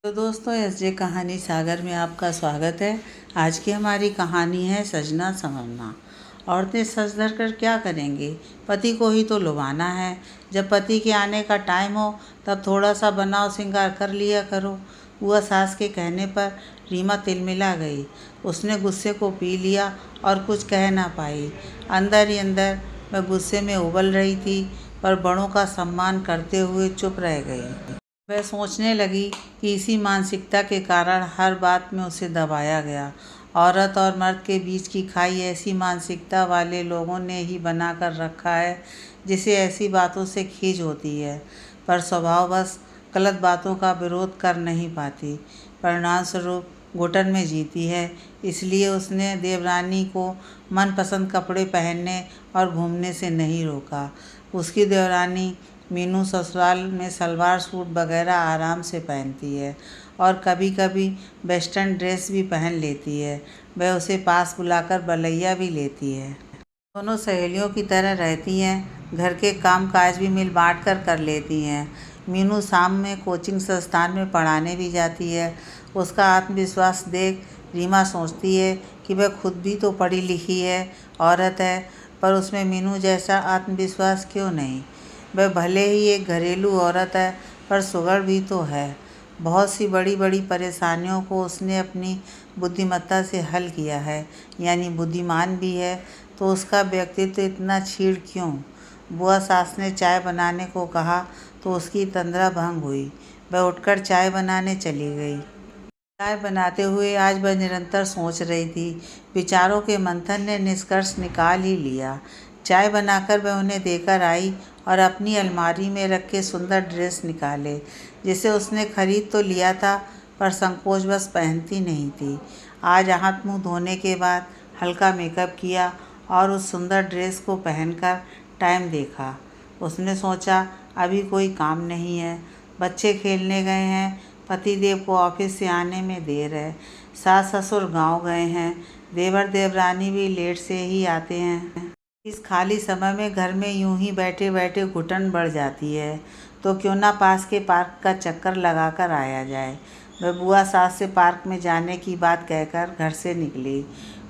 तो दोस्तों, एसजे कहानी सागर में आपका स्वागत है। आज की हमारी कहानी है सजना संवरना। औरतें सज धर कर क्या करेंगी? पति को ही तो लुभाना है। जब पति के आने का टाइम हो तब थोड़ा सा बनाव श्रृंगार कर लिया करो। बुआ सास के कहने पर रीमा तिलमिला गई। उसने गुस्से को पी लिया और कुछ कह ना पाई। अंदर ही अंदर वह गुस्से में उबल रही थी, पर बड़ों का सम्मान करते हुए चुप रह गई। वह सोचने लगी कि इसी मानसिकता के कारण हर बात में उसे दबाया गया। औरत और मर्द के बीच की खाई ऐसी मानसिकता वाले लोगों ने ही बना कर रखा है, जिसे ऐसी बातों से खींच होती है, पर स्वभाववश गलत बातों का विरोध कर नहीं पाती। परिणामस्वरूप घुटन में जीती है। इसलिए उसने देवरानी को मनपसंद कपड़े पहनने और घूमने से नहीं रोका। उसकी देवरानी मीनू ससुराल में सलवार सूट वगैरह आराम से पहनती है और कभी कभी वेस्टर्न ड्रेस भी पहन लेती है। वह उसे पास बुलाकर बलैया भी लेती है। दोनों सहेलियों की तरह रहती हैं। घर के काम काज भी मिल बांट कर लेती हैं। मीनू शाम में कोचिंग संस्थान में पढ़ाने भी जाती है। उसका आत्मविश्वास देख रीमा सोचती है कि वह खुद भी तो पढ़ी लिखी है, औरत है, पर उसमें मीनू जैसा आत्मविश्वास क्यों नहीं? वह भले ही एक घरेलू औरत है, पर सुघड़ भी तो है। बहुत सी बड़ी बड़ी परेशानियों को उसने अपनी बुद्धिमत्ता से हल किया है, यानी बुद्धिमान भी है। तो उसका व्यक्तित्व इतना क्षीण क्यों? बुआ सास ने चाय बनाने को कहा तो उसकी तंद्रा भंग हुई। वह उठकर चाय बनाने चली गई। चाय बनाते हुए आज वह निरंतर सोच रही थी। विचारों के मंथन ने निष्कर्ष निकाल ही लिया। चाय बनाकर वह उन्हें देकर आई और अपनी अलमारी में रखे सुंदर ड्रेस निकाले, जिसे उसने खरीद तो लिया था, पर संकोचवश पहनती नहीं थी। आज हाथ मुंह धोने के बाद हल्का मेकअप किया और उस सुंदर ड्रेस को पहनकर टाइम देखा। उसने सोचा, अभी कोई काम नहीं है, बच्चे खेलने गए हैं, पतिदेव को ऑफिस से आने में देर है, सास ससुर गांव गए हैं, देवर देवरानी भी लेट से ही आते हैं। इस खाली समय में घर में यूं ही बैठे बैठे घुटन बढ़ जाती है, तो क्यों ना पास के पार्क का चक्कर लगाकर आया जाए। वह बुआ सास से पार्क में जाने की बात कहकर घर से निकली।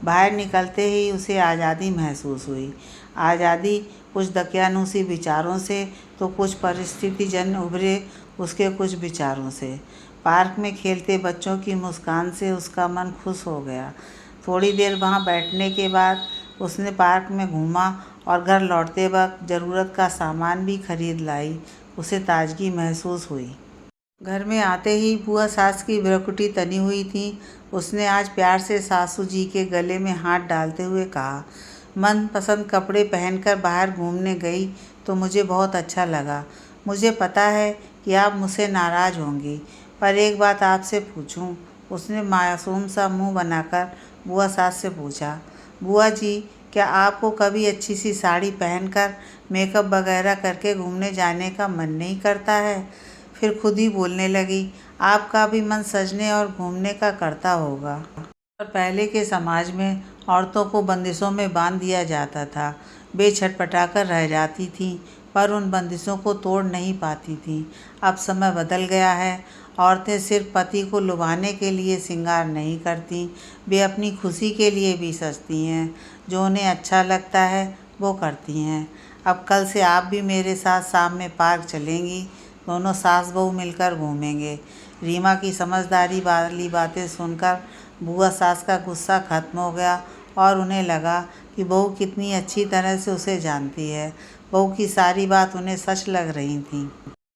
बाहर निकलते ही उसे आज़ादी महसूस हुई। आज़ादी कुछ दकियानूसी विचारों से, तो कुछ परिस्थितिजन्य उभरे उसके कुछ विचारों से। पार्क में खेलते बच्चों की मुस्कान से उसका मन खुश हो गया। थोड़ी देर वहाँ बैठने के बाद उसने पार्क में घूमा और घर लौटते वक्त ज़रूरत का सामान भी खरीद लाई। उसे ताजगी महसूस हुई। घर में आते ही बुआ सास की भ्रुकुटी तनी हुई थी। उसने आज प्यार से सासू जी के गले में हाथ डालते हुए कहा, मनपसंद कपड़े पहनकर बाहर घूमने गई तो मुझे बहुत अच्छा लगा। मुझे पता है कि आप मुझसे नाराज़ होंगी, पर एक बात आपसे पूछूं? उसने मासूम सा मुंह बनाकर बुआ सास से पूछा। बुआ जी, क्या आपको कभी अच्छी सी साड़ी पहनकर मेकअप वगैरह करके घूमने जाने का मन नहीं करता है? फिर खुद ही बोलने लगी, आपका भी मन सजने और घूमने का करता होगा। पर पहले के समाज में औरतों को बंदिशों में बांध दिया जाता था। वे छटपटाकर रह जाती थीं, पर उन बंदिशों को तोड़ नहीं पाती थीं। अब समय बदल गया है। औरतें सिर्फ पति को लुभाने के लिए श्रृंगार नहीं करती, वे अपनी खुशी के लिए भी सजती हैं। जो उन्हें अच्छा लगता है वो करती हैं। अब कल से आप भी मेरे साथ शाम में पार्क चलेंगी। दोनों सास बहू मिलकर घूमेंगे। रीमा की समझदारी वाली बातें सुनकर बुआ सास का गुस्सा खत्म हो गया और उन्हें लगा कि बहू कितनी अच्छी तरह से उसे जानती है। बहू की सारी बात उन्हें सच लग रही थी।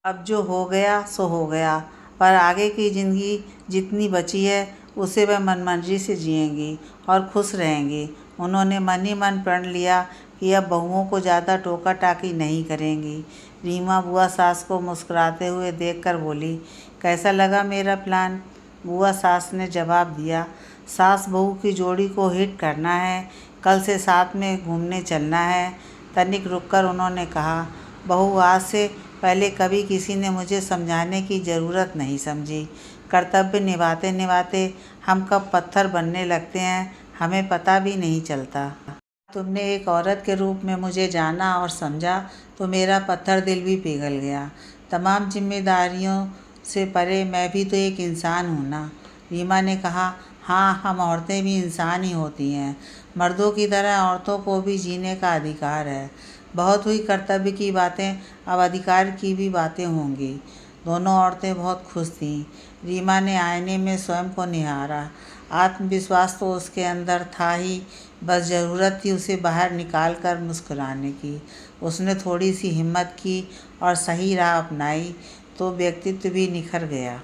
अब जो हो गया सो हो गया, पर आगे की ज़िंदगी जितनी बची है उसे वह मनमर्जी से जिएंगी और खुश रहेंगी। उन्होंने मन ही मन प्रण लिया कि अब बहुओं को ज़्यादा टोका टाकी नहीं करेंगी। रीमा बुआ सास को मुस्कुराते हुए देखकर बोली, कैसा लगा मेरा प्लान? बुआ सास ने जवाब दिया, सास बहू की जोड़ी को हिट करना है, कल से साथ में घूमने चलना है। तनिक रुककर उन्होंने कहा, बहू, आज से पहले कभी किसी ने मुझे समझाने की ज़रूरत नहीं समझी। कर्तव्य निभाते निभाते हम कब पत्थर बनने लगते हैं, हमें पता भी नहीं चलता। तुमने एक औरत के रूप में मुझे जाना और समझा तो मेरा पत्थर दिल भी पिघल गया। तमाम जिम्मेदारियों से परे मैं भी तो एक इंसान हूँ ना। रीमा ने कहा, हाँ, हम औरतें भी इंसान ही होती हैं। मर्दों की तरह औरतों को भी जीने का अधिकार है। बहुत हुई कर्तव्य की बातें, अब अधिकार की भी बातें होंगी। दोनों औरतें बहुत खुश थीं। रीमा ने आईने में स्वयं को निहारा। आत्मविश्वास तो उसके अंदर था ही, बस ज़रूरत थी उसे बाहर निकाल कर मुस्कुराने की। उसने थोड़ी सी हिम्मत की और सही राह अपनाई तो व्यक्तित्व भी निखर गया।